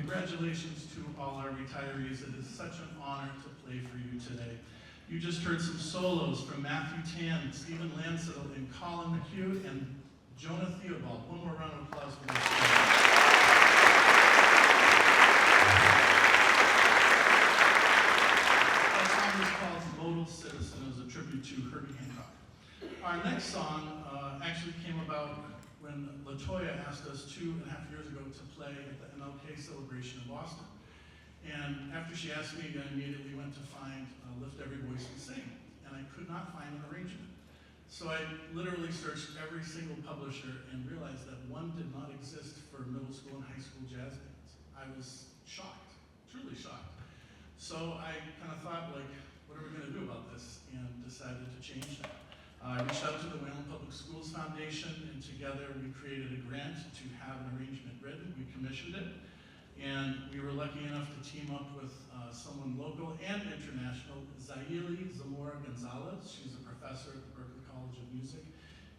congratulations to all our retirees. It is such an honor to play for you today. You just heard some solos from Matthew Tan, Stephen Lancetto, and Colin McHugh, and Jonah Theobald. One more round of applause for this. That song is called Modal Citizen. It was a tribute to Herbie Hancock. Our next song actually came about when LaToya asked us 2.5 years ago to play at the MLK celebration in Boston. And after she asked me, I immediately went to find Lift Every Voice and Sing, and I could not find an arrangement. So I literally searched every single publisher and realized that one did not exist for middle school and high school jazz bands. I was shocked, truly shocked. So I kind of thought, like, what are we going to do about this? And decided to change that. I reached out to the Wayland Public Schools Foundation, and together we created a grant to have an arrangement written. We commissioned it, and we were lucky enough to team up with someone local and international, Zaili Zamora Gonzalez. She's a professor at the Berklee College of Music,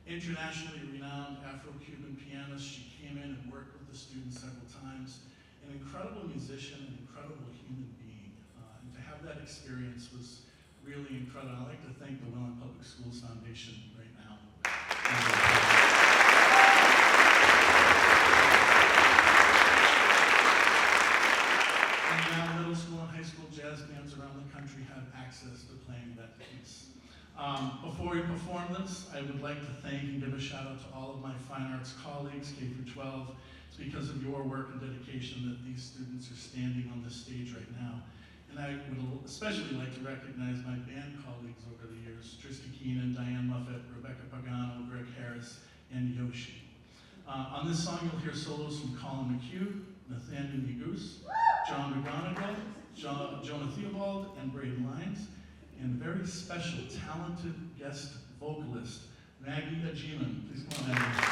internationally renowned Afro-Cuban pianist. She came in and worked with the students several times. An incredible musician, an incredible human being, and to have that experience was really incredible. I'd like to thank the Wayland Public Schools Foundation right now. And now middle school and high school jazz bands around the country have access to playing that piece. Before we perform this, I would like to thank and give a shout out to all of my fine arts colleagues, K through 12. It's because of your work and dedication that these students are standing on this stage right now. And I would especially like to recognize my band colleagues over the years, Tristan Keenan, Diane Muffett, Rebecca Pagano, Greg Harris, and Yoshi. On this song, you'll hear solos from Colin McHugh, Nathaniel Yagoose, John McGonigal, Jonah Theobald, and Braden Lyons, and a very special, talented guest vocalist, Maggie Ajiman. Please come on, Maggie.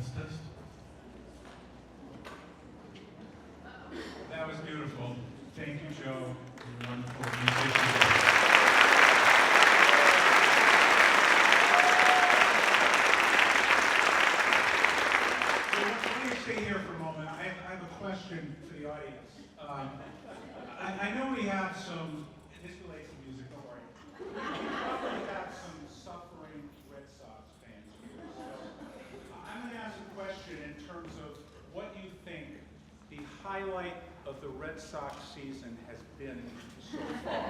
Test, test. That was beautiful. Thank you, Joe. You're a wonderful musician. So let me stay here for a moment. I have a question for the audience. I know we have some, and this relates to music, don't worry. We probably have some suffering Red Sox fans here. So I'm going to ask a question in terms of what you think the highlight of the Red Sox season has been so far.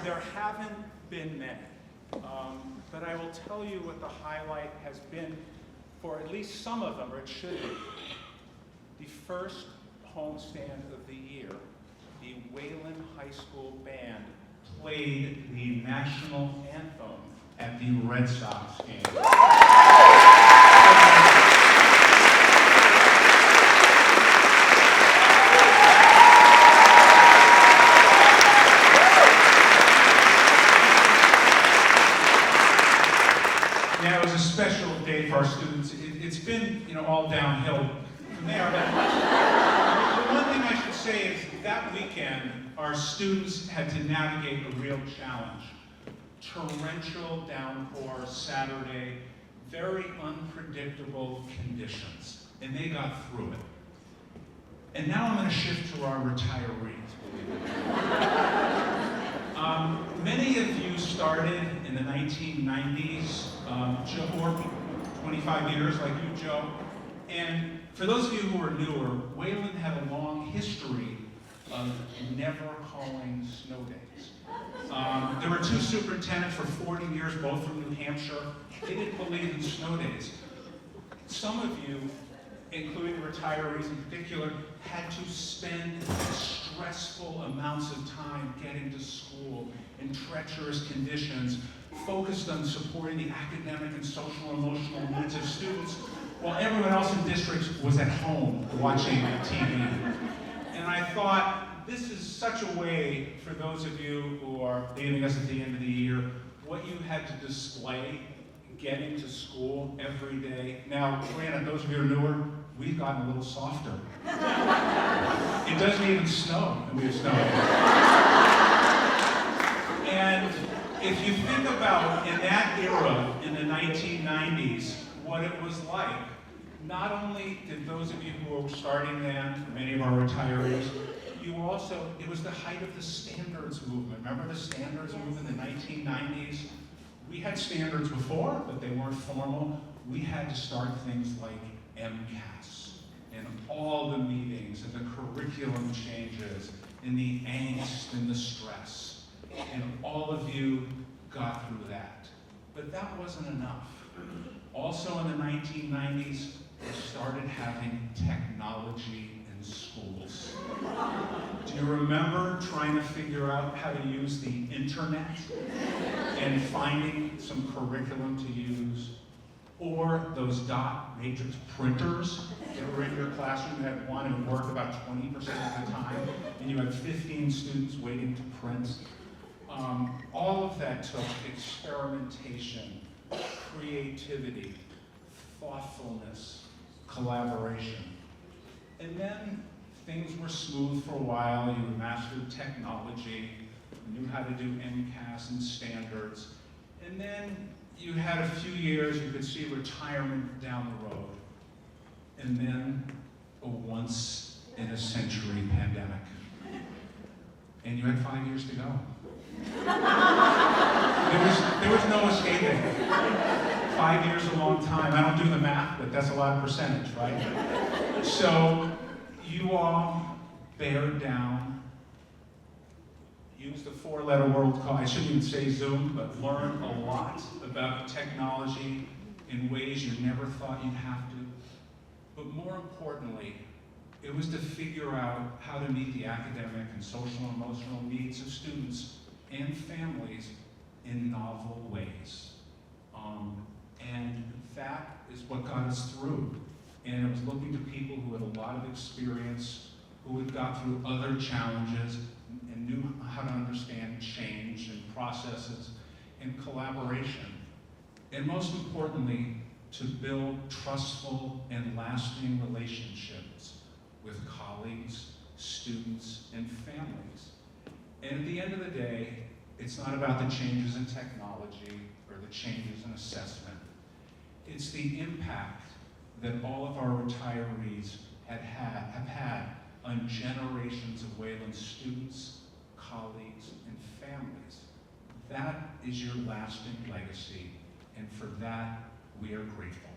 There haven't been many, but I will tell you what the highlight has been for at least some of them, or it should be. The first homestand of the year, the Wayland High School Band played the national anthem at the Red Sox game. Yeah, it was a special day for our students. It's been, all downhill from there. But the one thing I should say is that weekend, our students had to navigate a real challenge. Torrential downpour Saturday, very unpredictable conditions, and they got through it. And now I'm going to shift to our retirees. Many of you started in the 1990s, or 25 years like you, Joe. And for those of you who are newer, Wayland had a long history of never calling snow days. There were two superintendents for 40 years, both from New Hampshire. They didn't believe in snow days. Some of you, including retirees in particular, had to spend stressful amounts of time getting to school in treacherous conditions, focused on supporting the academic and social and emotional needs of students, while everyone else in districts was at home watching TV. And I thought, this is such a way for those of you who are leaving us at the end of the year, what you had to display getting to school every day. Now, granted, those of you who are newer, we've gotten a little softer. It doesn't even snow, and we have snow. And if you think about, in that era, in the 1990s, what it was like, not only did those of you who were starting then, many of our retirees, it was the height of the standards movement. Remember the standards movement in the 1990s? We had standards before, but they weren't formal. We had to start things like MCAS, and all the meetings, and the curriculum changes, and the angst, and the stress. And all of you got through that. But that wasn't enough. Also in the 1990s, we started having technology in schools. Do you remember trying to figure out how to use the internet and finding some curriculum to use? Or those dot matrix printers that were in your classroom that one would work about 20% of the time, and you had 15 students waiting to print. All of that took experimentation, creativity, thoughtfulness, collaboration. And then things were smooth for a while. You mastered technology, knew how to do MCAS and standards. And then you had a few years, you could see retirement down the road. And then a once-in-a-century pandemic. And you had 5 years to go. There was no escaping. 5 years is a long time. I don't do the math, but that's a lot of percentage, right? So you all bared down, used the four-letter word called, I shouldn't even say Zoom, but learned a lot about technology in ways you never thought you'd have to. But more importantly, it was to figure out how to meet the academic and social and emotional needs of students and families in novel ways. And that is what got us through. And it was looking to people who had a lot of experience, who had got through other challenges and knew how to understand change and processes and collaboration. And most importantly, to build trustful and lasting relationships with colleagues, students, and families. And at the end of the day, it's not about the changes in technology or the changes in assessment. It's the impact that all of our retirees have had on generations of Wayland students, colleagues, and families. That is your lasting legacy, and for that, we are grateful.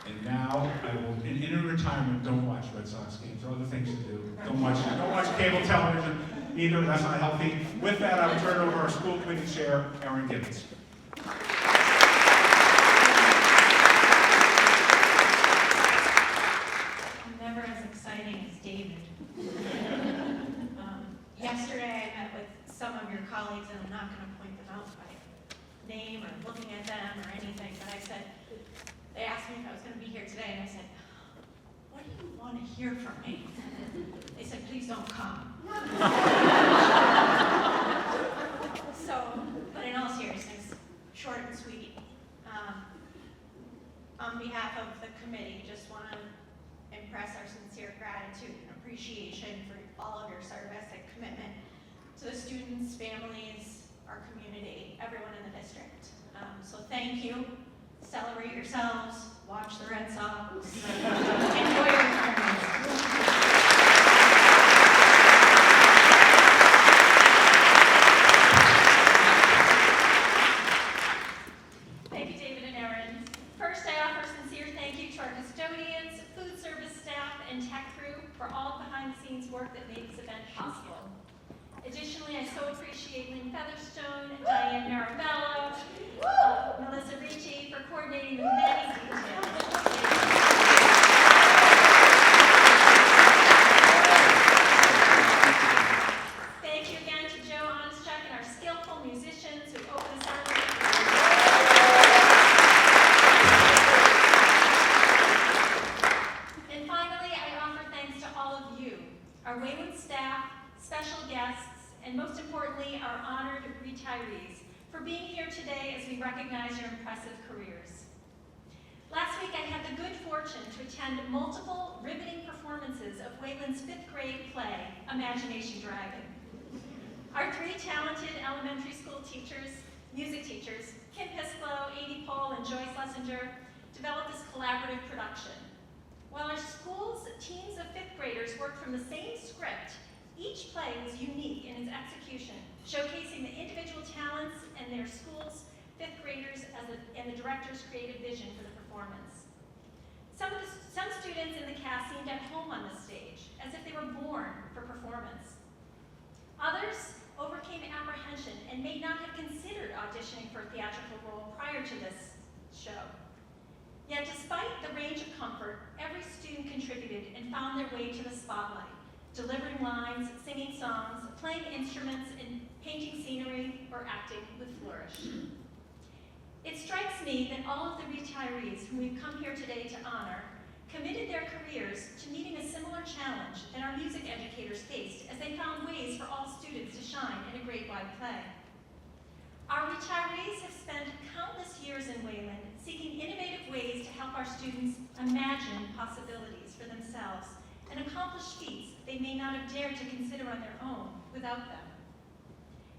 And now, I will, in retirement, don't watch Red Sox games. There are other things to do. Don't watch cable television either. That's not healthy. With that, I will turn it over to our school committee chair, Erin Gibbons. Never as exciting as David. Yesterday, I met with some of your colleagues, and I'm not going to point them out by name or looking at them or anything, but I said, they asked me if I was going to be here today, and I said, what do you want to hear from me? They said, please don't come. So, but in all seriousness, short and sweet, on behalf of the committee, just want to impress our sincere gratitude and appreciation for all of your service and commitment to the students, families, our community, everyone in the district. So thank you. Celebrate yourselves. Watch the Red Sox. Enjoy your retirement. Work that made this event possible. Additionally, I so appreciate Lynn Featherstone, Diane Marabella, Melissa Ricci for coordinating the many details. Thank you again to Joe Honestchuk and our skillful musicians who opened the ceremony. And finally, I offer thanks to all of you, our Wayland staff, special guests, and most importantly, our honored retirees, for being here today as we recognize your impressive careers. Last week, I had the good fortune to attend multiple riveting performances of Wayland's 5th grade play, Imagination Dragon. Our 3 talented elementary school teachers, music teachers, Kim Pisklo, Amy Pohl, and Joyce Lessinger, developed this collaborative production. While our school's teams of 5th graders worked from the same script, each play was unique in its execution, showcasing the individual talents and their school's 5th graders and the director's creative vision for the performance. Some students in the cast seemed at home on the stage, as if they were born for performance. Others overcame apprehension and may not have considered auditioning for a theatrical role prior to this show. Yet despite the range of comfort, every student contributed and found their way to the spotlight, delivering lines, singing songs, playing instruments, and painting scenery, or acting with flourish. It strikes me that all of the retirees whom we've come here today to honor committed their careers to meeting a similar challenge that our music educators faced as they found ways for all students to shine in a grade-wide play. Our retirees have spent countless years in Wayland seeking innovative ways to help our students imagine possibilities for themselves and accomplish feats they may not have dared to consider on their own without them.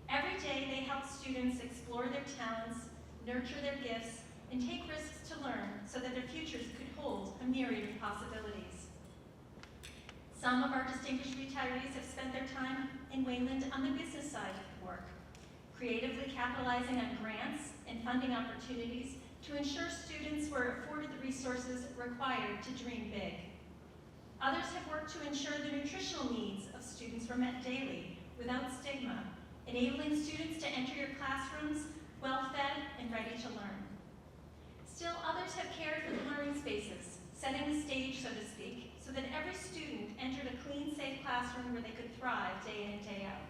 Every day they help students explore their talents, nurture their gifts, and take risks to learn so that their futures could hold a myriad of possibilities. Some of our distinguished retirees have spent their time in Wayland on the business side of work, creatively capitalizing on grants and funding opportunities to ensure students were afforded the resources required to dream big. Others have worked to ensure the nutritional needs of students were met daily without stigma, enabling students to enter your classrooms well-fed and ready to learn. Still, others have cared for the learning spaces, setting the stage, so to speak, so that every student entered a clean, safe classroom where they could thrive day in and day out.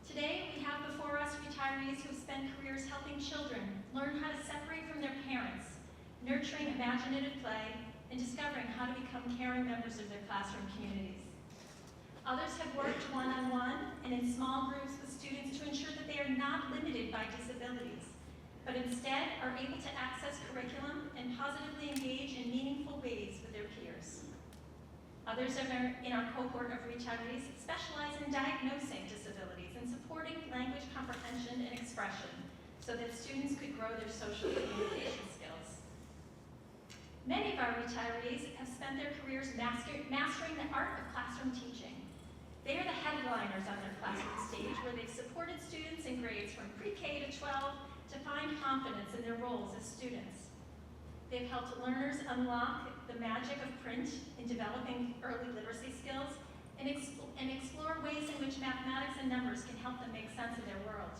Today, we have before us retirees who have spent careers helping children learn how to separate from their parents, nurturing imaginative play, and discovering how to become caring members of their classroom communities. Others have worked one-on-one and in small groups with students to ensure that they are not limited by disabilities, but instead are able to access curriculum and positively engage in meaningful ways with their peers. Others in our cohort of retirees specialize in diagnosing disabilities and supporting language comprehension and expression so that students could grow their social communication skills. Many of our retirees have spent their careers mastering the art of classroom teaching. They are the headliners on their classroom stage where they've supported students in grades from pre-K to 12 to find confidence in their roles as students. They've helped learners unlock the magic of print in developing early literacy skills and explore ways in which mathematics and numbers can help them make sense of their world.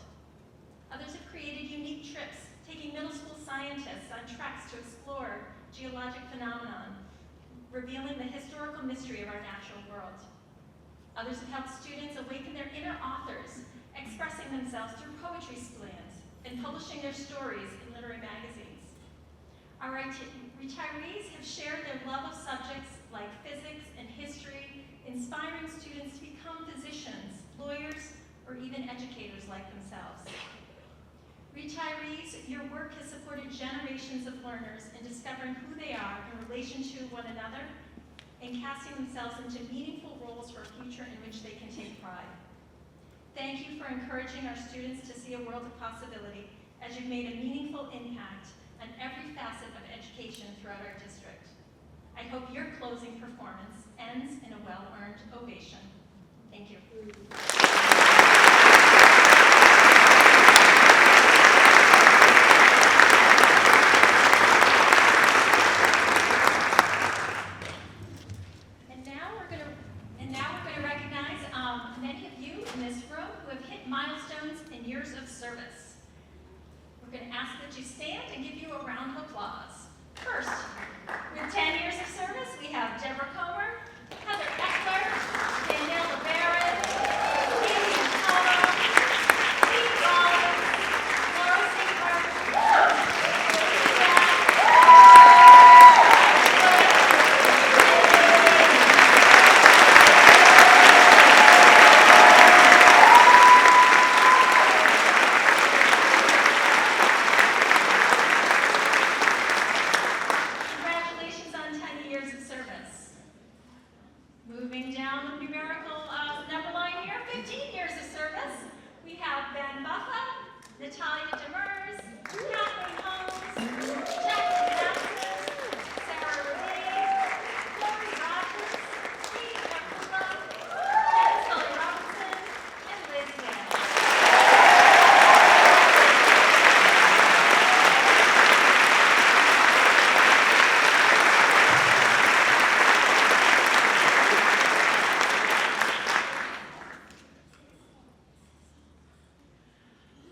Others have created unique trips, taking middle school scientists on treks to explore geologic phenomenon, revealing the historical mystery of our natural world. Others have helped students awaken their inner authors, expressing themselves through poetry slams and publishing their stories in literary magazines. Our retirees have shared their love of subjects like physics and history, inspiring students to become physicians, lawyers, or even educators like themselves. Retirees, your work has supported generations of learners in discovering who they are in relation to one another and casting themselves into meaningful roles for a future in which they can take pride. Thank you for encouraging our students to see a world of possibility as you've made a meaningful impact on every facet of education throughout our district. I hope your closing performance ends in a well-earned ovation. Thank you. And now we're going to recognize many of you in this room who have hit milestones in years of service. We're going to ask that you stand and give you a round of applause. First, with 10 years of service, we have Deborah Comer, Heather Eckler, Danielle LeBaron, Amy Apollo, Steve Rollins, Laura Siegler, congratulations on 10 years of service. Moving down the numerical number line here, 15 years of service. We have Ben Buffa, Natalia Demers, Kathleen Holmes, Jacqueline Matthews, Sarah Renee, Lori Rogers, Steve Kapula, Jen Sully Robinson, and Liz Wales.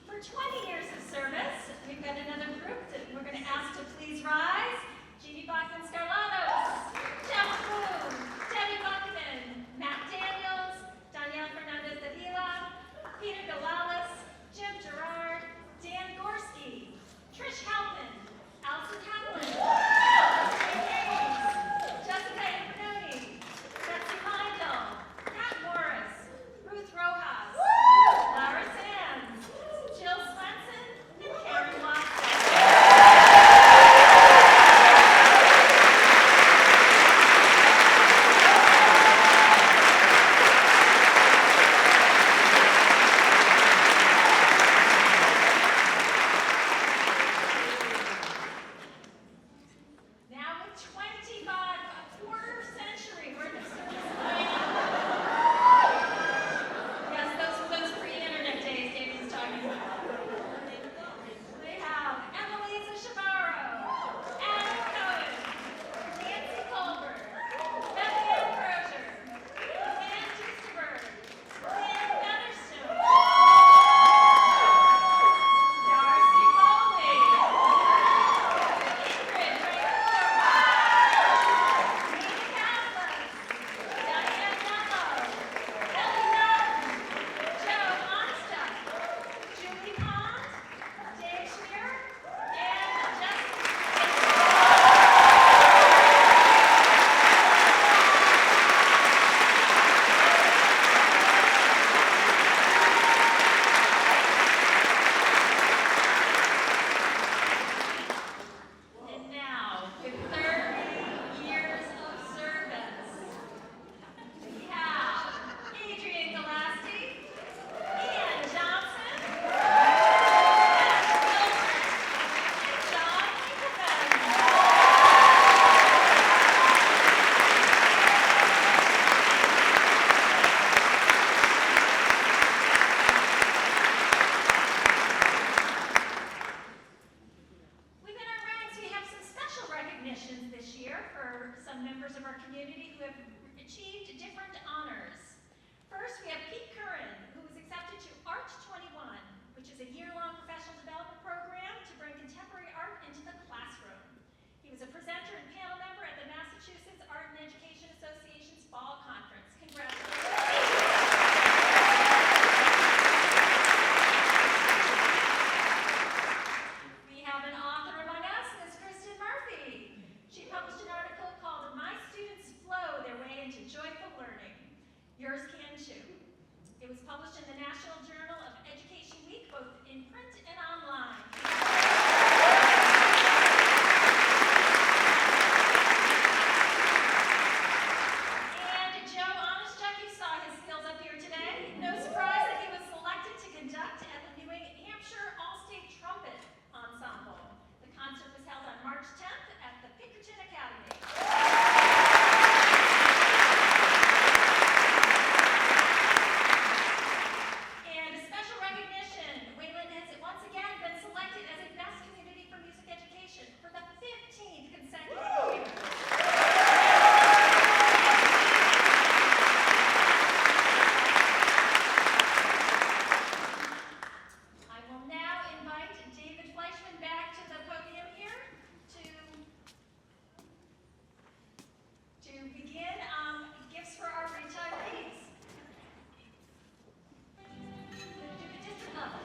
For 20 years of service, we've got another group It was published in the National Journal of Education Week, both in print and online. And Joe Honestchuk, you saw his skills up here today. No surprise that he was selected to conduct at the New Hampshire All-State Trumpet Ensemble. The concert was held on March 10th at the Pinkerton Academy. And a special recognition, Wayland has once again been selected as a Best Community for Music Education for the 15th consecutive year. I will now invite David Fleischman back to the podium here to begin gifts for our retirees. Do the district level.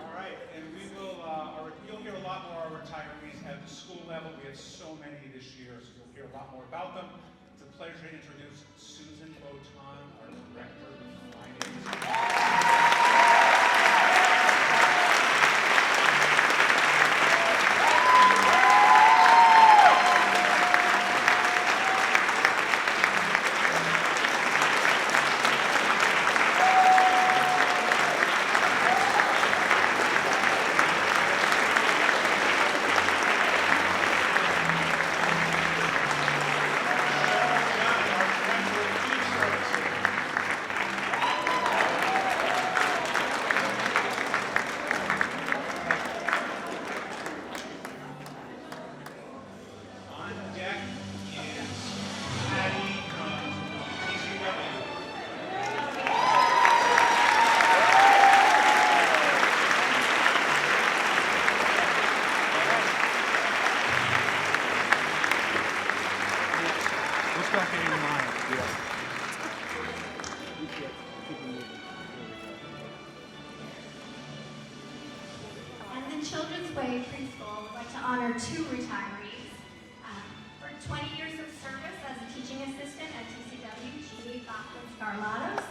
All right, and you'll hear a lot more of our retirees at the school level. We have so many this year, so you'll hear a lot more about them. It's a pleasure to introduce Susan Boton, our Director of Finance. On deck is Patty from TCW. Let's back in your mind. And the Children's Way Preschool would like to honor two retirees for 20 years of service as a teaching assistant at TCW, Julie Bachman-Scarlatos.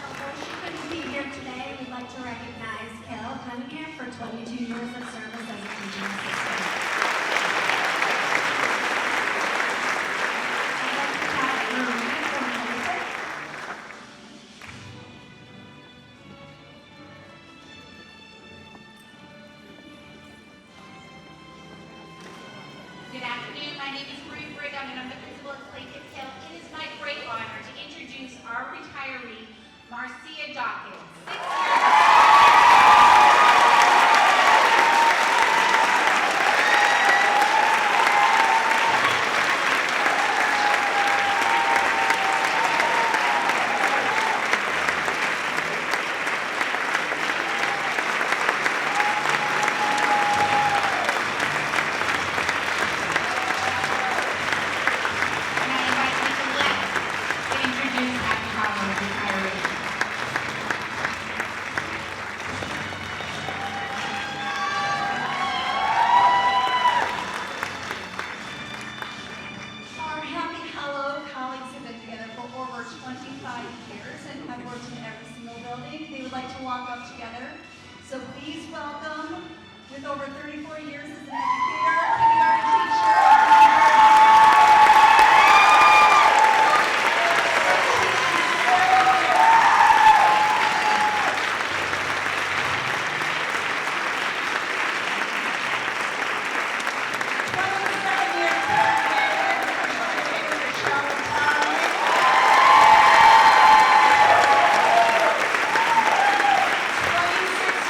Although she couldn't be here today, we'd like to recognize Carol Cunningham for 22 years of service as a teaching assistant. I'd like to thank Maria from Hennepin. Good afternoon, my name is Marie Brigham and I'm the principal at Plaintiff Hill. It is my great honor to introduce our retiree, Marcia Dawkins. 6 years and I invite Mr. Lex to introduce Happy Holiday retiree. Our Happy Hello colleagues have been together for over 25 years and have worked in every single building. They would like to walk up together. So please welcome, with over 34 years as an educator, kindergarten teacher.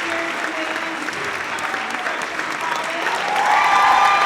Years in Wayland's College.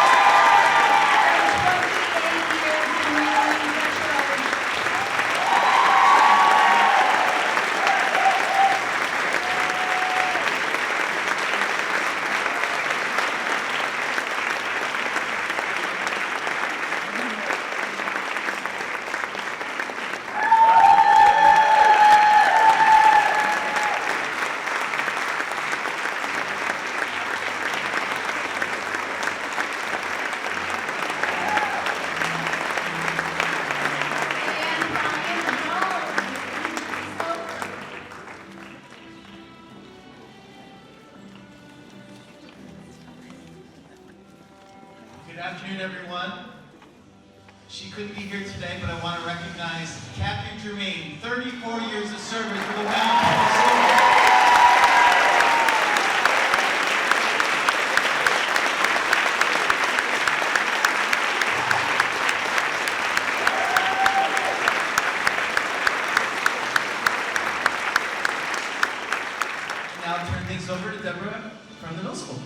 afternoon, everyone. She couldn't be here today, but I want to recognize Captain Germain, 34 years of service with the WPS. Now I'll turn things over to Deborah from the middle school.